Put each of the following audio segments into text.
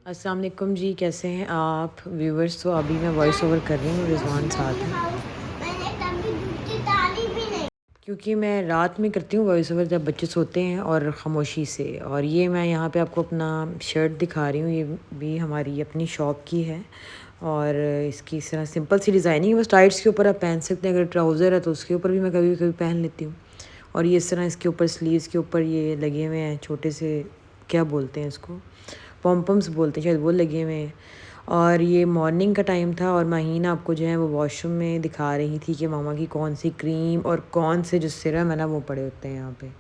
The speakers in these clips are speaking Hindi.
अस्सलाम वालेकुम जी, कैसे हैं आप व्यूवर्स। तो अभी मैं वॉइस ओवर कर रही हूँ, रिजवान साथ है क्योंकि मैं रात में करती हूँ वॉइस ओवर जब बच्चे सोते हैं और ख़ामोशी से। और ये मैं यहाँ पे आपको अपना शर्ट दिखा रही हूँ, ये भी हमारी अपनी शॉप की है और इसकी इस तरह सिंपल सी डिज़ाइनिंग है। बस टाइट्स के ऊपर आप पहन सकते हैं, अगर ट्राउज़र है तो उसके ऊपर भी मैं कभी कभी पहन लेती हूँ। और ये इस तरह इसके ऊपर स्लीव्स के ऊपर ये लगे हुए हैं छोटे से, क्या बोलते हैं इसको, पॉम्पम्स बोलते हैं शायद, वो लगे हुए हैं। और ये मॉर्निंग का टाइम था और माहीन आपको जो है वो वॉशरूम में दिखा रही थी कि मामा की कौन सी क्रीम और कौन से जो सिरम है ना वो पड़े होते हैं यहाँ पे।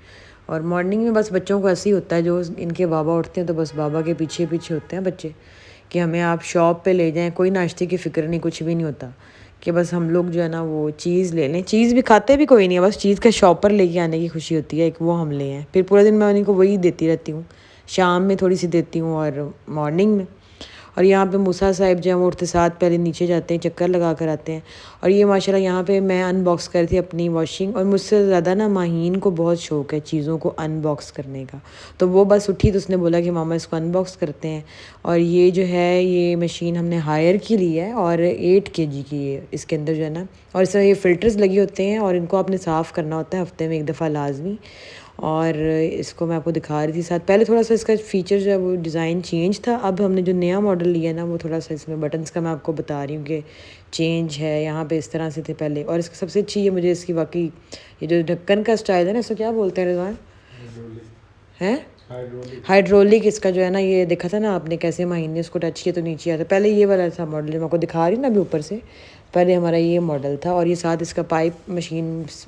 और मॉर्निंग में बस बच्चों को ऐसे ही होता है, जो इनके बाबा उठते हैं तो बस बाबा के पीछे पीछे होते हैं बच्चे कि हमें आप शॉप पे ले जाएं, कोई नाश्ते की फ़िक्र नहीं, कुछ भी नहीं होता कि बस हम लोग जो है ना वो चीज़ ले लें। चीज़ भी खाते भी कोई नहीं है, बस चीज़ का शॉप पर लेके आने की खुशी होती है, एक वो हम ले आएँ। फिर पूरे दिन मैं उन्हीं को वही देती रहती हूँ, शाम में थोड़ी सी देती हूँ और मॉर्निंग में। और यहाँ पे मूसा साहिब जो हैं वो उठते साथ पहले नीचे जाते हैं, चक्कर लगा कर आते हैं। और ये माशाल्लाह यहाँ पे मैं अनबॉक्स कर रही थी अपनी वॉशिंग, और मुझसे ज़्यादा ना माहीन को बहुत शौक़ है चीज़ों को अनबॉक्स करने का। तो वो बस उठी तो उसने बोला कि मामा इसको अनबॉक्स करते हैं। और ये जो है ये मशीन हमने हायर की ली है और 8 kg की है इसके अंदर जो है ना। और इस तरह ये फ़िल्टर्स लगे होते हैं और इनको आपने साफ़ करना होता है हफ़्ते में एक दफ़ा लाजमी। और इसको मैं आपको दिखा रही थी साथ, पहले थोड़ा सा इसका फ़ीचर जो है वो डिज़ाइन चेंज था। अब हमने जो नया मॉडल लिया है ना वो थोड़ा सा इसमें बटन्स का मैं आपको बता रही हूँ कि चेंज है। यहाँ पे इस तरह से थे पहले। और इसका सबसे अच्छी है मुझे इसकी वाकई ये जो ढक्कन का स्टाइल है ना, इसको क्या बोलते हैं रिजवान, हैं हाइड्रोलिक। इसका जो है ना ये देखा था ना आपने कैसे महीने इसको टच किया तो नीचे आता। पहले ये वाला था मॉडल जो मैं आपको दिखा रही हूँ ना अभी ऊपर से, पहले हमारा ये मॉडल था। और ये साथ इसका पाइप मशीन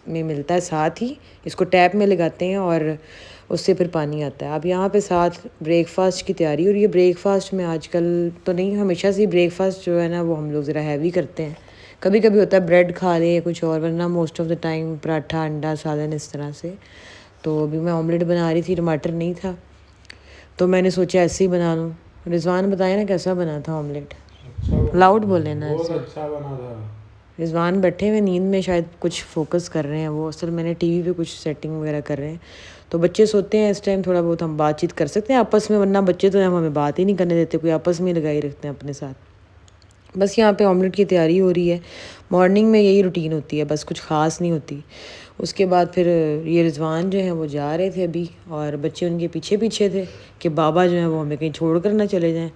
में मिलता है, साथ ही इसको टैप में लगाते हैं और उससे फिर पानी आता है। अब यहाँ पे साथ ब्रेकफास्ट की तैयारी। और ये ब्रेकफास्ट में आजकल तो नहीं, हमेशा से ब्रेकफास्ट जो है ना वो हम लोग ज़रा हैवी करते हैं। कभी कभी होता है ब्रेड खा लें या कुछ और, वरना most of the time paratha अंडा सालन इस तरह से। तो अभी मैं ऑमलेट बना रही थी, टमाटर नहीं था तो मैंने सोचा ऐसे ही बना लूँ। रिजवान बताया ना कैसा बना था ऑमलेट, लाउड बोले ना। बहुत अच्छा बना था। रिजवान बैठे हुए नींद में शायद कुछ फोकस कर रहे हैं वो, असल मैंने टीवी पे कुछ सेटिंग वगैरह कर रहे हैं। तो बच्चे सोते हैं इस टाइम, थोड़ा बहुत हम बातचीत कर सकते हैं आपस में, वरना बच्चे तो हम हमें बात ही नहीं करने देते, कोई आपस में लगाई रखते हैं अपने साथ। बस यहाँ पे ऑमलेट की तैयारी हो रही है। मॉर्निंग में यही रूटीन होती है, बस कुछ ख़ास नहीं होती। उसके बाद फिर ये रिजवान जो है वो जा रहे थे अभी और बच्चे उनके पीछे पीछे थे कि बाबा जो है वो हमें कहीं छोड़ कर ना चले जाएं।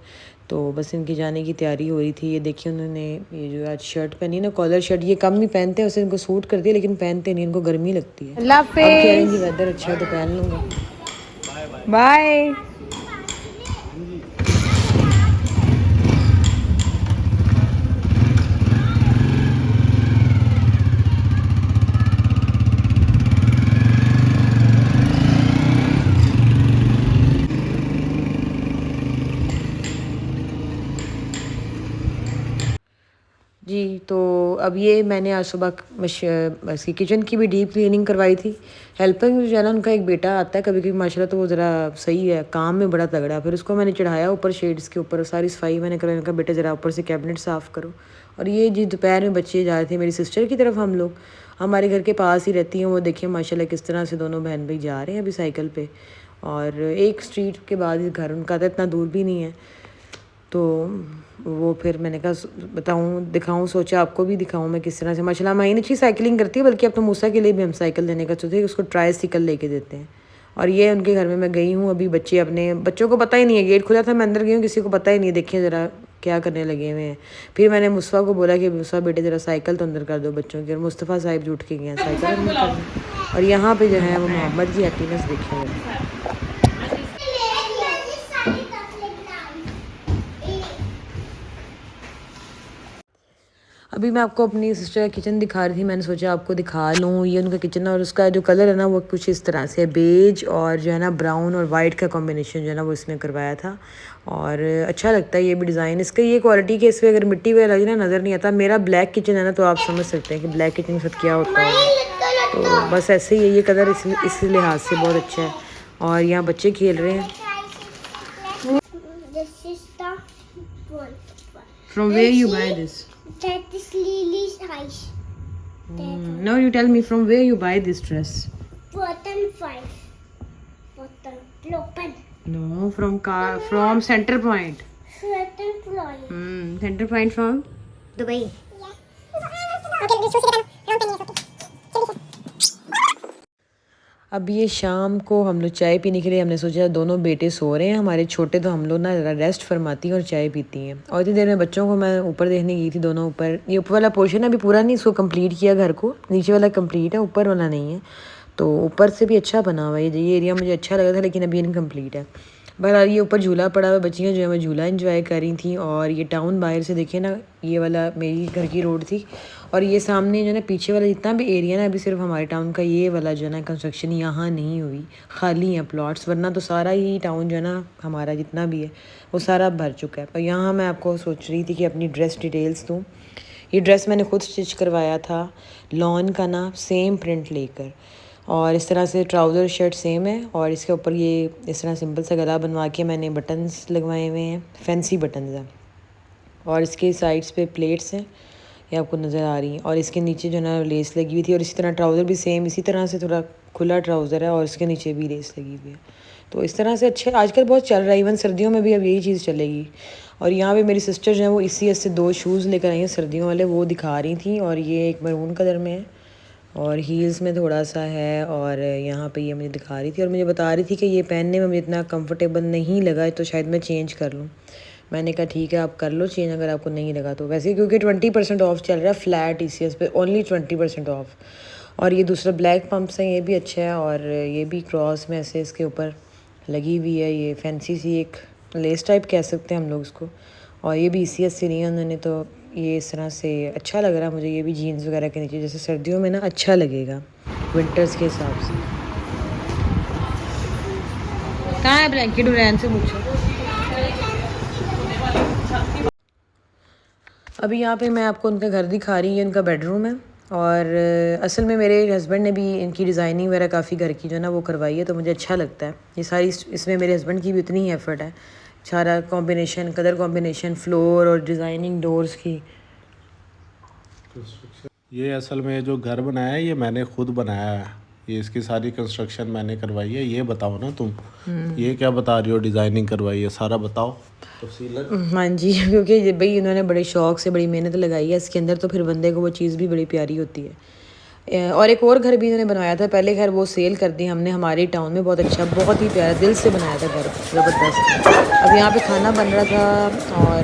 तो बस इनकी जाने की तैयारी हो रही थी। ये देखिए उन्होंने ये जो आज शर्ट पहनी ना, कॉलर शर्ट, ये कम ही पहनते हैं, उसे इनको सूट करती है लेकिन पहनते नहीं, इनको गर्मी लगती है। अल्लाह अब कह रहे हैं कि हाफिज़। वेदर अच्छा है तो पहन लूँगा। बाय। जी, तो अब ये मैंने आज सुबह इसकी किचन की भी डीप क्लीनिंग करवाई थी। हेल्पर में जो है ना उनका एक बेटा आता है कभी कभी माशाल्लाह, तो वो ज़रा सही है, काम में बड़ा तगड़ा। फिर उसको मैंने चढ़ाया ऊपर शेड्स के ऊपर, सारी सफाई मैंने करवाई। उनका बेटा ज़रा ऊपर से कैबिनेट साफ़ करो। और ये जी दोपहर में बच्चे जा रहे थे मेरी सिस्टर की तरफ, हम लोग हमारे घर के पास ही रहती हैं वो, देखिए माशाल्लाह किस तरह से दोनों बहन भाई जा रहे हैं अभी साइकिल पे। और एक स्ट्रीट के बाद ही घर उनका था, इतना दूर भी नहीं है। तो वो फिर मैंने कहा बताऊँ दिखाऊँ, सोचा आपको भी दिखाऊँ मैं किस तरह से। माशाल्लाह माहीन अच्छी साइकिलिंग करती है, बल्कि अब तो मूसा के लिए भी हम साइकिल देने का सोचे, उसको ट्राईसाइकिल लेके देते हैं। और ये उनके घर में मैं गई हूँ अभी, बच्चे अपने बच्चों को पता ही नहीं है, गेट खुला था मैं अंदर गई हूँ, किसी को पता ही नहीं, देखिए ज़रा क्या करने लगे हुए हैं। फिर मैंने मुस्तफ़ा को बोला कि मुस्तफ़ा बेटे ज़रा साइकिल तो अंदर कर दो बच्चों की, और मुस्तफ़ा साहिब जो उठ के गए हैं साइकिल अंदर करने। और यहाँ पे जो है वो मोहम्मद की एक्टिवनेस देखेंगे। अभी मैं आपको अपनी सिस्टर का किचन दिखा रही थी, मैंने सोचा आपको दिखा लूँ। ये उनका किचन है और उसका जो कलर है ना वो कुछ इस तरह से है, बेज और जो है ना ब्राउन और वाइट का कॉम्बिनेशन जो है ना वो इसमें करवाया था। और अच्छा लगता है ये भी डिज़ाइन, इसका ये क्वालिटी कि इसमें अगर मिट्टी वगैरह लगी ना नज़र नहीं आता। मेरा ब्लैक किचन है ना, तो आप समझ सकते हैं कि ब्लैक किचन के साथ क्या होता है। तो बस ऐसे ही है, ये कलर इस लिहाज से बहुत अच्छा है। और यहाँ बच्चे खेल रहे हैं। From where you buy this? That is Lily's house. Now you tell me from where you buy this dress? Button 5. Button open. No, from Center Point. point. Centre point from Dubai. अब ये शाम को हम लोग चाय पीने के लिए हमने सोचा दोनों बेटे सो रहे हैं हमारे छोटे, तो हम लोग ना रेस्ट फरमाती हैं और चाय पीती हैं। और इतनी देर में बच्चों को मैं ऊपर देखने गई थी, दोनों ऊपर। ये ऊपर वाला पोर्शन अभी पूरा नहीं इसको कंप्लीट किया घर को, नीचे वाला कंप्लीट है, ऊपर वाला नहीं है। तो ऊपर से भी अच्छा बना हुआ है, ये एरिया मुझे अच्छा लगा था, लेकिन अभी इनकम्प्लीट है। बहरहाल ये ऊपर झूला पड़ा हुआ, बच्चियाँ जो है मैं झूला एंजॉय कर रही थी। और ये टाउन बाहर से देखे ना, ये वाला मेरी घर की रोड थी, और ये सामने जो है ना पीछे वाला जितना भी एरिया ना, अभी सिर्फ हमारे टाउन का ये वाला जो है ना कंस्ट्रक्शन यहाँ नहीं हुई, खाली हैं प्लॉट्स, वरना तो सारा ही टाउन जो है ना हमारा जितना भी है वो सारा भर चुका है। पर यहाँ मैं आपको सोच रही थी कि अपनी ड्रेस डिटेल्स दूँ। ये ड्रेस मैंने खुद स्टिच करवाया था, लॉन का ना सेम प्रिंट लेकर, और इस तरह से ट्राउज़र शर्ट सेम है, और इसके ऊपर ये इस तरह सिंपल सा गला बनवा के मैंने बटन्स लगवाए हुए हैं, फैंसी बटन्स हैं, और इसके साइड्स पे प्लेट्स हैं, ये आपको नज़र आ रही हैं। और इसके नीचे जो ना लेस लगी हुई थी, और इसी तरह ट्राउज़र भी सेम इसी तरह से थोड़ा खुला ट्राउज़र है, और इसके नीचे भी लेस लगी हुई है। तो इस तरह से अच्छे आजकल बहुत चल रहा है, इवन सर्दियों में भी अब यही चीज़ चलेगी। और यहाँ पे मेरी सिस्टर जो है वो इसी से 2 शूज़ लेकर आई हैं सर्दियों वाले, वो दिखा रही थी। और ये एक मैरून कलर में है और हील्स में थोड़ा सा है, और यहाँ पे ये मुझे दिखा रही थी और मुझे बता रही थी कि ये पहनने में मुझे इतना कंफर्टेबल नहीं लगा, तो शायद मैं चेंज कर लूँ। मैंने कहा ठीक है आप कर लो चेंज अगर आपको नहीं लगा तो। वैसे क्योंकि 20% ऑफ चल रहा है फ्लैट TCS पे, ओनली 20% ऑफ। और ये दूसरा ब्लैक पम्प्स है, ये भी अच्छा है, और ये भी क्रॉस में ऐसे इसके ऊपर लगी हुई है, ये फैंसी सी एक लेस टाइप कह सकते हैं हम लोग इसको। और ये भी ECS से नहीं है उन्होंने, तो ये इस तरह से अच्छा लग रहा है मुझे। ये भी जीन्स वगैरह के नीचे जैसे सर्दियों में ना अच्छा लगेगा विंटर्स के हिसाब से। कहाँ है ब्लैंकेट? उरैन से पूछो। अभी यहाँ पे मैं आपको उनका घर दिखा रही हूँ, इनका बेडरूम है। और असल में मेरे हस्बैंड ने भी इनकी डिज़ाइनिंग वगैरह काफ़ी घर की जो है ना वो करवाई है, तो मुझे अच्छा लगता है ये सारी। इसमें मेरे हस्बैंड की भी उतनी ही एफ़र्ट है, सारा कॉम्बिनेशन, कलर कॉम्बिनेशन, फ्लोर और डिज़ाइनिंग डोर्स की। ये असल में जो घर बनाया है ये मैंने खुद बनाया है, ये इसकी सारी कंस्ट्रक्शन मैंने करवाई है। ये बताओ ना तुम, ये क्या बता रही हो डिज़ाइनिंग करवाई है, सारा बताओ तफसीलन। हाँ जी, क्योंकि भाई इन्होंने बड़े शौक़ से बड़ी मेहनत लगाई है इसके अंदर, तो फिर बंदे को वो चीज़ भी बड़ी प्यारी होती है। और एक और घर भी इन्होंने बनवाया था पहले, घर वो सेल कर दी हमने हमारे टाउन में, बहुत अच्छा, बहुत ही प्यारा, दिल से बनाया था घर, ज़बरदस्त। अब यहाँ पे खाना बन रहा था और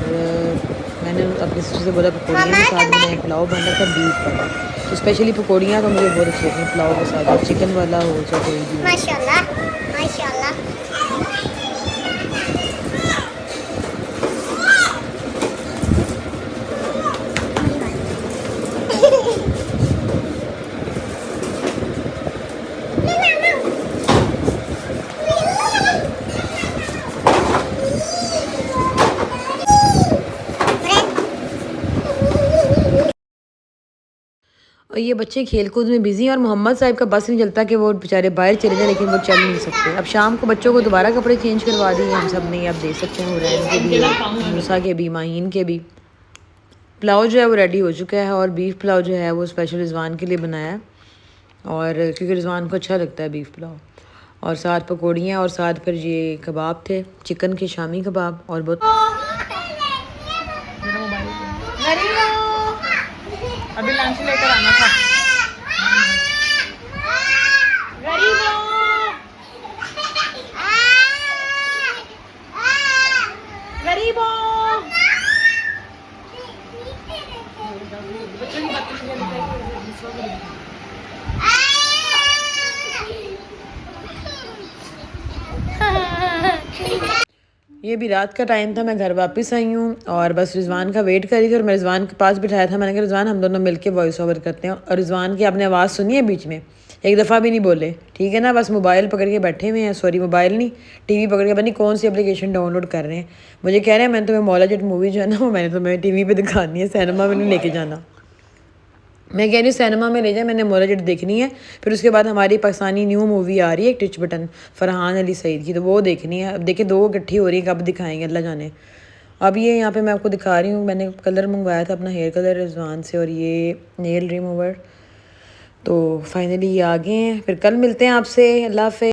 मैंने अपनी सिस्टर से बोला पकौड़ियाँ के साथ बनाए, पुलाव बन रहा था बीफ वाला, तो स्पेशली पकौड़ियाँ तो मुझे बहुत अच्छी लगती हैं पुलाव के साथ, चिकन वाला हो चाहे कोई भी हो। माशाल्लाह माशाल्लाह। और ये बच्चे खेल कूद में बिज़ी हैं, और मोहम्मद साहब का बस नहीं चलता कि वो बेचारे बाहर चले जाए, लेकिन वो चल नहीं सकते। अब शाम को बच्चों को दोबारा कपड़े चेंज करवा दिए हम सब ने, आप देख सकते हैं हुरैन के भी, मूसा के भी, माहीन के भी। पुलाव जो है वो रेडी हो चुका है, और बीफ पुलाव जो है वो स्पेशल रिजवान के लिए बनाया है, और क्योंकि रिजवान को अच्छा लगता है बीफ पुलाव। और साथ पकौड़ियाँ, और साथ फिर ये कबाब थे, चिकन के शामी कबाब, और बहुत अभी लंच लेकर आना था। ये भी रात का टाइम था, मैं घर वापस आई हूँ और बस रिजवान का वेट कर रही थी, और मैं रिजवान के पास बिठाया था। मैंने कहा रिजवान हम दोनों मिलके वॉइस ओवर करते हैं। और रिजवान की आपने आवाज़ सुनी है बीच में, एक दफ़ा भी नहीं बोले, ठीक है ना, बस मोबाइल पकड़ के बैठे हुए हैं, सॉरी मोबाइल नहीं, TV पकड़ के, पता नहीं कौन सी एप्लीकेशन डाउनलोड कर रहे हैं। मुझे कह रहे हैं मैंने तुम्हें मौला जट मूवी जो है ना वो मैंने तुम्हें TV पे दिखानी है, सिनेमा में नहीं लेके जाना। मैं कह रही हूँ सिनेमा में ले जाए, मैंने मौला जट देखनी है। फिर उसके बाद हमारी पाकिस्तानी न्यू मूवी आ रही है एक टिच बटन, फरहान अली सईद की, तो वो देखनी है। अब देखिए 2 इकट्ठी हो रही है, कब दिखाएंगे अल्लाह जाने। अब ये यहाँ पे मैं आपको दिखा रही हूँ, मैंने कलर मंगवाया था अपना हेयर कलर रिजवान से, और ये नेल रिमूवर, तो फाइनली ये आ गए हैं। फिर कल मिलते हैं आपसे, अल्लाह हाफ़िज़।